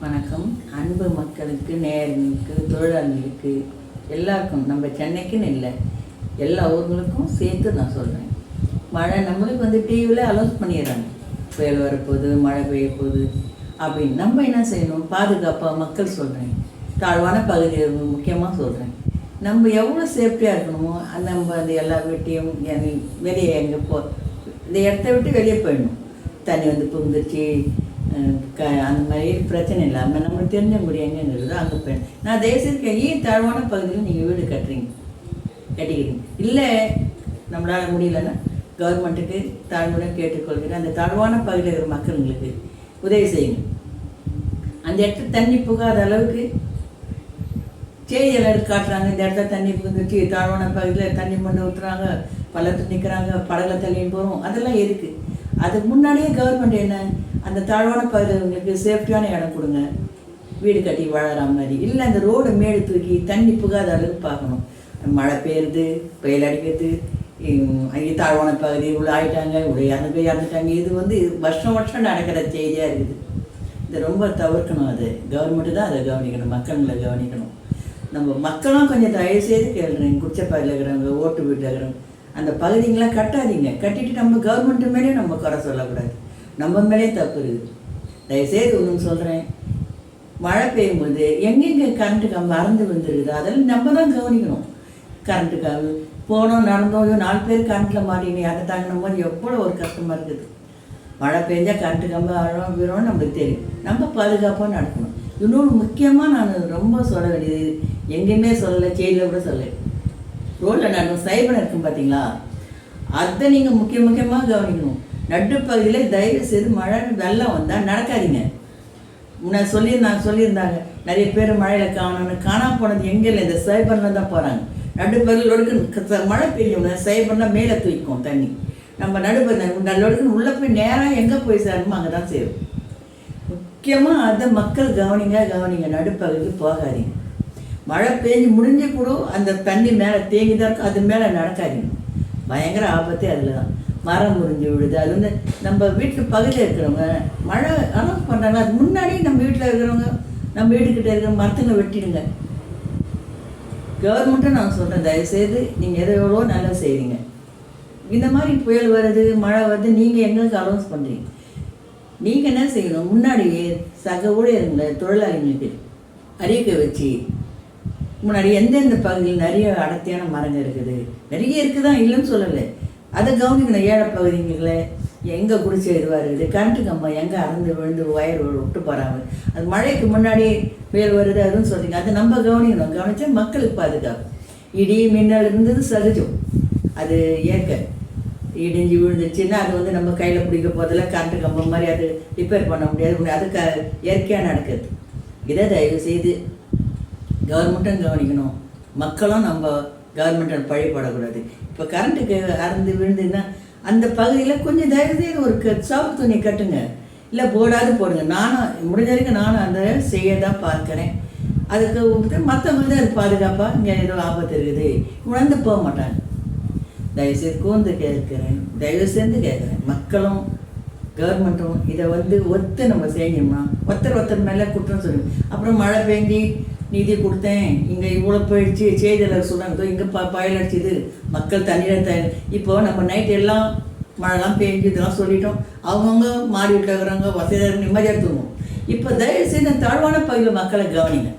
வணக்கம். அன்பு மக்களுக்கு, நேயர்களுக்கு, தொழிலாளர்களுக்கு எல்லாருக்கும், நம்ம சென்னைக்குன்னு இல்லை, எல்லா ஊர்களுக்கும் சேர்த்து நான் சொல்கிறேன். மழை நம்மளுக்கு டிவியில் அலௌன்ஸ் பண்ணிடுறாங்க, புயல் வரப்போகுது, மழை பெய்ய போகுது அப்படின்னு. நம்ம என்ன செய்யணும்? பாதுகாப்பாக மக்கள் சொல்கிறேன், தாழ்வான பகுதி முக்கியமாக சொல்கிறேன், நம்ம எவ்வளோ சேஃப்டியாக இருக்கணுமோ நம்ம அந்த எல்லா வீட்டையும் வெளியே எங்கே இந்த இடத்த விட்டு வெளியே போயிடணும். தண்ணி புகுந்துச்சு அந்த மாதிரி பிரச்சனை இல்லாமல் நம்மளுக்கு தெரிஞ்ச முடியும் எங்கேங்கிறது அங்கே போயிடும். நான் தயவுசெய்து ஏன் தாழ்வான பகுதியில் நீங்கள் வீடு கட்டிக்கிறீங்க இல்லை நம்மளால் முடியலன்னா கவர்மெண்ட்டுக்கு தாழ்வுடன் கேட்டுக்கொள்கிறேன். அந்த தாழ்வான பகுதியில் இருக்கிற மக்களுங்களுக்கு உதவி செய்யுங்க. அந்த இடத்துல தண்ணி புகாத அளவுக்கு செய்தியாளர் காட்டுறாங்க, இந்த இடத்துல தண்ணி புகுந்துச்சு, தாழ்வான பகுதியில் தண்ணி மண்ணு ஊற்றுறாங்க, பள்ளத்தில் நிற்கிறாங்க, படகுல தள்ளின்னு போகிறோம். அதெல்லாம் இருக்குது. அதுக்கு முன்னாடியே கவர்மெண்ட் என்ன, அந்த தாழ்வான பகுதிகளுக்கு சேஃப்டியான இடம் கொடுங்க, வீடு கட்டி வாழற மாதிரி. இல்லை அந்த ரோடு மேடு தூக்கி தண்ணி புகாத அளவுக்கு பார்க்கணும். மழை பெய்யுறது, புயல் அடிக்கிறது, அங்கே தாழ்வான பகுதி உள்ள ஆகிட்டாங்க, இறந்துட்டாங்க. இது வருஷம் வருஷம் நடக்கிற செய்தியாக இருக்குது. இது ரொம்ப தவிர்க்கணும். அது கவர்மெண்ட்டு தான் அதை கவனிக்கணும், மக்கள்களை கவனிக்கணும். நம்ம மக்களும் கொஞ்சம் தயவுசெய்து கேள்றேன், குடிச்சப்பாயில் இருக்கிறவங்க, ஓட்டு வீட்டில் இருக்கிறவங்க, அந்த பகுதிங்களாம் கட்டாதீங்க. கட்டிட்டு நம்ம கவர்மெண்ட்டு மேலேயும் நம்ம குறை சொல்லக்கூடாது, நம்ம மேலே தப்பு இருக்குது. தயவுசெய்து ஒன்று சொல்கிறேன், மழை பெய்யும்போது எங்கெங்கே கரண்ட்டு கம்பு அறந்து வந்துருக்குது அதெல்லாம் நம்ம தான் கவனிக்கணும். கரண்ட்டு கம்பு போனோம் நடந்தோம், 4 பேர் கரண்ட்டில் மாட்டினே அதை தாங்கின போது எவ்வளோ ஒரு கஷ்டமாக இருக்குது. மழை பெஞ்சால் கரண்ட்டு கம்பு அழகாக போயிடும், நம்மளுக்கு தெரியும். நம்ம பாதுகாப்பாக நடக்கணும். இன்னொன்று முக்கியமாக நான் ரொம்ப சொல்ல வேண்டியது, எங்கேயுமே சொல்லலை, செய்தியில் கூட சொல்லலை, ரோட்டில் நடக்கும் சைபர் இருக்கும் பார்த்தீங்களா, அதை நீங்கள் முக்கியமாக கவனிக்கணும். நடுப்பகுதியில் தயவு செய்து மழை வெள்ளம் வந்தால் நடக்காதீங்க. முன்ன சொல்லியிருந்தாங்க நிறைய பேர் மழையில் காணாமல் போனது எங்கே இல்லை, இந்த சைபரில் தான் போகிறாங்க. நடுப்பகுதியில் மழை பெய்யணும், சைபர்னால் மேலே தூக்கும் தண்ணி. நம்ம நடுப்பகுதி உள்ளே போய் நேராக எங்கே போய் சேரணுமோ அங்கே தான் சேரும். முக்கியமாக அதை மக்கள் கவனிங்க. நடுப்பகுதிக்கு போகாதீங்க. மழை பெஞ்சு முடிஞ்சு கூட அந்த தண்ணி மேலே தேங்கி தான் இருக்கும், அது மேலே நடக்காதீங்க. பயங்கர ஆபத்தே அதில் தான். மரம் முறிஞ்சு விழுது. அது நம்ம வீட்டு பகுதியில் இருக்கிறவங்க மழை அனௌன்ஸ் பண்ணுறாங்க, அது முன்னாடி நம்ம வீட்டில் இருக்கிறவங்க, நம்ம வீட்டுக்கிட்ட இருக்கிற மரத்துங்க வெட்டிடுங்க. கவர்மெண்ட்டும் நான் சொல்கிறேன், தயவுசெய்து நீங்கள் எவ்வளோ நல்லா செய்கிறீங்க. இந்த மாதிரி புயல் வருது, மழை வருது, நீங்கள் எங்களுக்கு அனௌன்ஸ் பண்ணுறீங்க. நீங்கள் என்ன செய்யணும், முன்னாடியே சக ஊழியர்களை, தொழிலாளிகளுக்கு அறிக்கை வச்சு, முன்னாடி எந்தெந்த பகுதியில் நிறைய அடர்த்தியான மரங்கள் இருக்குது, நிறைய இருக்குதான், இல்லைன்னு சொல்லலை, அதை கவனிக்கணும். ஏழை பகுதிகளில் எங்கே குடிச்ச இதுவாக இருக்குது, கரண்ட்டு கம்பம் எங்கே அறந்து விழுந்து ஒயர் விட்டு போகிறாங்க, அது மழைக்கு முன்னாடி புயல் வருது அதுன்னு சொல்கிறீங்க. அதை நம்ம கவனிக்கணும். கவனித்தா மக்களுக்கு பாதுகாப்பு. இடி மின்னல் இருந்தது சகஜம், அது இயற்கை. இடிஞ்சு விழுந்துச்சுன்னா அது நம்ம கையில் பிடிக்க போதில் கரண்ட்டு கம்பம் மாதிரி அது ரிப்பேர் பண்ண முடியாது, அது இயற்கையாக நடக்குது. இதை தயவு செய்து கவர்மெண்ட்டும் கவனிக்கணும், மக்களும் நம்ம கவர்மெண்ட்டை பழிப்படக்கூடாது. இப்போ கரண்ட்டுக்கு அறந்து விழுந்துன்னா அந்த பகுதியில் கொஞ்சம் தயவு செய்து ஒரு சாப்பு துணி கட்டுங்க, இல்லை போடாது போடுங்க. நானும் முடிஞ்ச வரைக்கும் நானும் அந்த செய்ய தான் பார்க்குறேன். அதுக்கு மற்றவங்க அது பாதுகாப்பாக இங்கே ஏதோ ஆபத்து இருக்குது உணர்ந்து போக மாட்டாங்க. தயவுசெய்து கூர்ந்து கேட்குறேன், தயவு சேர்ந்து கேட்குறேன், மக்களும் கவர்மெண்ட்டும் இதை ஒத்து நம்ம செஞ்சோம்னா ஒருத்தர் மேலே குற்றம் சொல்லணும். அப்புறம் மழை பெஞ்சி நிதி கொடுத்தேன், இங்கே இவ்வளோ போயிடுச்சு, செய்தியாளர் சொல்கிறாங்க இங்கே பயல் அடிச்சுது, மக்கள் தண்ணீர் இப்போது நம்ம நைட்டு எல்லாம் மழைலாம் பெஞ்சு இதெல்லாம் சொல்லிட்டோம். அவங்கவுங்க மாடி வீட்டில் இருக்கிறவங்க வசதியாக நிம்மதியாக தூங்கும். இப்போ தயவுசெய்து தாழ்வான பகுதியில் மக்களை கவனிங்க.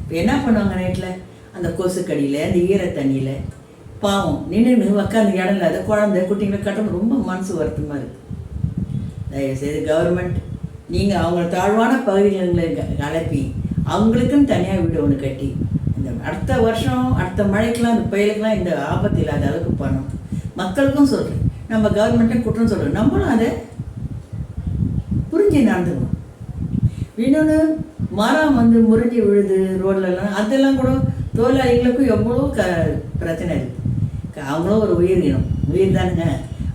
இப்போ என்ன பண்ணுவாங்க, நைட்டில் அந்த கொசுக்கடியில், அந்த ஈர தண்ணியில் பாவம் நின்று உட்காந்து இடம் இல்லாத குழந்தை குட்டிங்களை கட்டணும். ரொம்ப மனசு வருத்தமாக இருக்குது. தயவுசெய்து கவர்மெண்ட் நீங்கள் அவங்க தாழ்வான பகுதிகளை கலப்பி அவங்களுக்குன்னு தனியாக வீடு ஒன்று கட்டி, இந்த அடுத்த வருஷம் அடுத்த மழைக்கெலாம் அந்த புயலுக்கெலாம் இந்த ஆபத்து இல்லாத அளவுக்கு பண்ணணும். மக்களுக்கும் சொல்கிறேன், நம்ம கவர்மெண்ட்டும் குற்றம் சொல்கிறோம், நம்மளும் அதை புரிஞ்சு நடந்துக்கணும். இன்னொன்று மரம் முறிஞ்சு விழுது ரோட்லலாம், அதெல்லாம் கூட தொழிலாளிகளுக்கும் எவ்வளோ பிரச்சனை இருக்குது. அவங்களும் ஒரு உயிர் தானுங்க.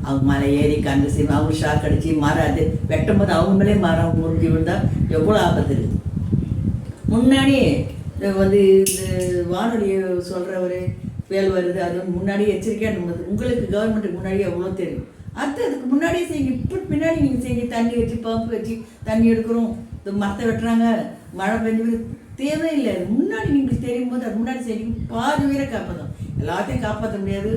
அவங்க மலை ஏறி கண்டு செய்வோம், அவங்க ஷாக் அடித்து மரம் அது வெட்டும் போது அவங்க மேலே மரம் முறிஞ்சு விழுந்தால் எவ்வளோ ஆபத்து இருக்குது. முன்னாடியே இந்த வானொலியை சொல்கிறவர் புயல் வருது, அது முன்னாடியே எச்சரிக்கையாக நம்ம உங்களுக்கு கவர்மெண்ட்டுக்கு முன்னாடியே எவ்வளோ தெரியும். அதுக்கு முன்னாடியே செய்யுங்க. இப்படி பின்னாடி நீங்கள் செய்யுங்க, தண்ணி வச்சு பம்பு வச்சு தண்ணி எடுக்கிறோம், இந்த மரத்தை வெட்டுறாங்க, மழை பெஞ்சு தேவையில்லை. முன்னாடி நீங்கள் தெரியும் போது அது முன்னாடி சரி பாதி உயிரை காப்பாற்றும். எல்லாத்தையும் காப்பாற்ற முடியாது,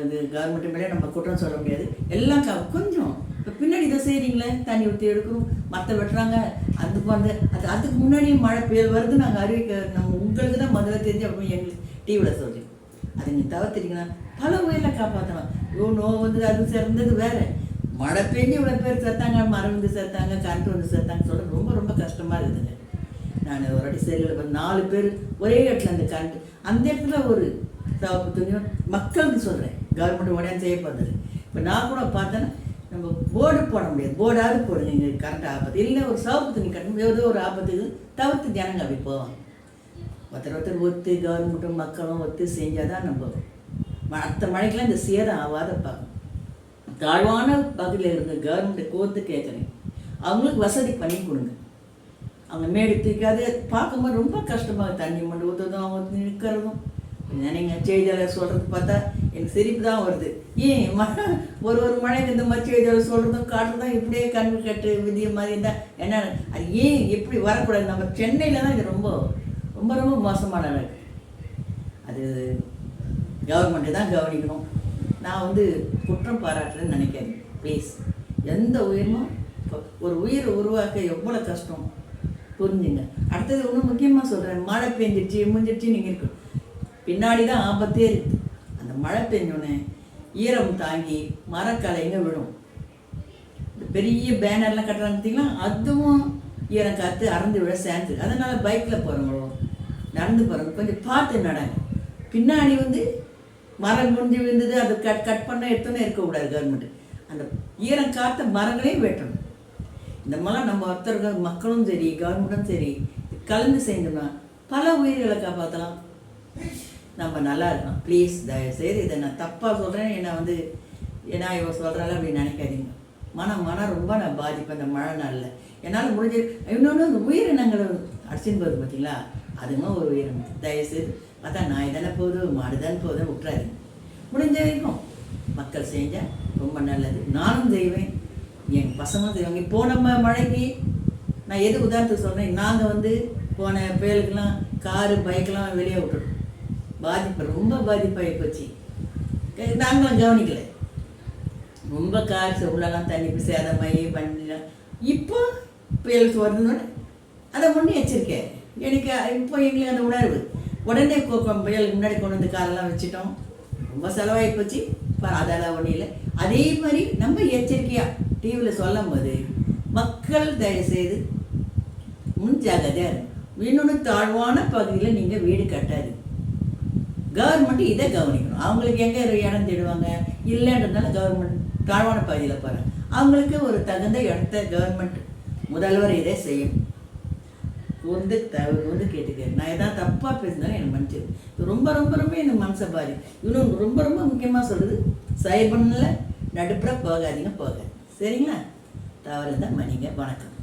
இது கவர்மெண்ட் மேலே நம்ம குற்றம் சொல்ல முடியாது. எல்லாம் கொஞ்சம் இப்போ பின்னாடி இதை செய்கிறீங்களே, தண்ணி ஊற்றி எடுக்கணும், மற்ற வெட்டுறாங்க, அதுக்கு வந்து அதுக்கு முன்னாடி மழை புயல் வருது நாங்கள் அறிவிக்க நம்ம உங்களுக்கு தான் முதல்ல தெரிஞ்சு அப்படின்னு எங்களுக்கு டிவியில் சொல்லி அதை நீங்கள் தவிர்த்துட்டீங்கன்னா பல உயிரில் காப்பாற்றலாம். நோ வந்து அது சிறந்தது வேறு. மழை பெஞ்சு இவ்வளோ பேர் செத்தாங்க, மரம் வந்து செத்தாங்க, கரண்ட் வந்து செத்தாங்க சொல்ல ரொம்ப ரொம்ப கஷ்டமாக இருக்குதுங்க. நான் ஒரு வாட்டி சரியில் 4 பேர் ஒரே இடத்துல அந்த கரண்ட் அந்த இடத்துல ஒரு சவப்பு துணியும் மக்களுக்கு சொல்கிறேன், கவர்மெண்ட் உடனே செய்யப்படுறது. இப்போ நான் கூட பார்த்தேன்னா நம்ம போர்டு போட முடியாது, போர்டாவது போடுங்க இங்கே கரண்ட் ஆபத்து இல்லை, ஒரு சவப்பு துணி கட்டணும், ஏதோ ஒரு ஆபத்துக்கு தவிர்த்து ஜனங்க அப்படி போவாங்க. ஒருத்தர் ஒத்து கவர்மெண்ட்டும் மக்களும் ஒத்து செஞ்சால் தான் நம்ம அடுத்த மழைக்கெல்லாம் இந்த சேதம் ஆகாத பார்க்கணும். தாழ்வான பகுதியில் இருந்த கவர்மெண்ட்டை கோர்த்து கேட்குறேன், அவங்களுக்கு வசதி பண்ணி கொடுங்க. அவங்க மேடு தூக்காது பார்க்கும்போது ரொம்ப கஷ்டமாக தண்ணி மண்டு ஊற்றுறதும் அவங்க நிற்கிறதும் நினைங்க. செய்தியாளர் சொல்கிறது பார்த்தா எனக்கு சிரிப்பு தான் வருது. ஏன் மழை ஒரு மழைக்கு இந்த மாதிரி செய்தியாளர் சொல்கிறதும் காட்டுறதும் இப்படியே கண்ணு கட்டு விதிய மாதிரி இருந்தால் என்ன அது ஏன் எப்படி வரக்கூடாது? நம்ம சென்னையில் தான் இது ரொம்ப ரொம்ப ரொம்ப மோசமான இருக்கு. அது கவர்மெண்ட்டு தான் கவனிக்கணும். நான் வந்து குற்றம் பாராட்டுறேன்னு நினைக்கிறேன். ப்ளீஸ், எந்த உயிரினும் ஒரு உயிரை உருவாக்க எவ்வளோ கஷ்டம் புரிஞ்சுங்க. அடுத்தது ஒன்றும் முக்கியமாக சொல்கிறேன், மழை பெஞ்சிடுச்சு முடிஞ்சிடுச்சு நீங்கள் இருக்கு பின்னாடி தான் ஆபத்தே இருக்குது. அந்த மழை பெஞ்சோடனே ஈரம் தாங்கி மரக்கலைங்க விடும். இந்த பெரிய பேனர்லாம் கட்டுறாங்க பார்த்தீங்களா, அதுவும் ஈரம் காற்று அறந்து விட சேர்ந்து. அதனால் பைக்கில் போகிறவங்களோ நடந்து போகிறவங்க கொஞ்சம் பார்த்து நடங்க. பின்னாடி வந்து மரம் முடிஞ்சு விழுந்தது அதை கட் பண்ண எடுத்தோன்னே இருக்கக்கூடாது. கவர்மெண்ட்டு அந்த ஈரம் காற்ற மரங்களையும் வெட்டணும். இந்த மாதிரிலாம் நம்ம ஒருத்தர்கள் மக்களும் சரி கவர்மெண்ட்டும் சரி கலந்து செய்யணும்னா பல உயிர்களை காப்பாற்றலாம், நம்ம நல்லா இருக்கலாம். ப்ளீஸ் தயவுசெய்து இதை நான் தப்பாக சொல்கிறேன், என்னை வந்து ஏன்னா இவன் சொல்கிறாள் அப்படின்னு நினைக்காதீங்க. மனம் ரொம்ப நான் பாதிப்பேன் இந்த மழை நாளில். என்னால் முடிஞ்ச இன்னொன்று அந்த உயிரினங்களை அடிச்சுன்னு போகுது பார்த்தீங்களா, அதுங்க ஒரு உயிரினம். தயவுசெய்து பார்த்தா நாய் தானே போகுது மாடு தானே போகுதுன்னு விட்டுறாதீங்க. முடிஞ்ச வரைக்கும் மக்கள் செஞ்சால் ரொம்ப நல்லது. நானும் செய்வேன், என் பசங்களும் செய்வாங்க. இப்போது நம்ம மழைக்கு நான் எது உதாரணத்துக்கு சொல்கிறேன், நாங்கள் வந்து போன புயலுக்கெல்லாம் காரு பைக்கெலாம் வெளியே விட்டுட்டோம். பாதிப்பு ரொம்ப பாதிப்பாகி போச்சு, நாங்களும் கவனிக்கலை. ரொம்ப கார் உள்ளெல்லாம் தண்ணி சேதமாகி பண்ணிடலாம். இப்போ புயலுக்கு வருதுன்னு அதை முன்னெச்சரிக்கை எனக்கு இப்போ எங்களுக்கு அந்த உணர்வு. உடனே புயலுக்கு முன்னாடி கொண்டு வந்து காரெல்லாம் வச்சுட்டோம், ரொம்ப செலவாகி போச்சு. அதெல்லாம் ஒன்றும் இல்லை. அதே மாதிரி நம்ம எச்சரிக்கையாக டிவியில் சொல்லும் போது மக்கள் தயவுசெய்து முன்ஜாகிரதையாக இருக்கும். இன்னொன்று தாழ்வான பகுதியில் நீங்கள் வீடு கட்டாது. கவர்மெண்ட்டு இதை கவனிக்கணும். அவங்களுக்கு எங்கே இடம் தேடுவாங்க இல்லைன்றதுனால கவர்மெண்ட் தாழ்வான பகுதியில் போகிறாங்க. அவங்களுக்கு ஒரு தகுந்த இடத்த கவர்மெண்ட் முதல்வர் இதை செய்யும். வந்து கேட்டுக்கிறேன். நான் எதாவது தப்பாக பேசினாலும் எனக்கு மன்னிச்சிரு. ரொம்ப ரொம்ப ரொம்ப எனக்கு மனசை பாதி. இன்னும் ரொம்ப ரொம்ப முக்கியமாக சொல்கிறது, சைபனில் நடுப்புற போகாதீங்க, போகாது. சரிங்களா? தவறு தான் மன்னிங்க. வணக்கம்.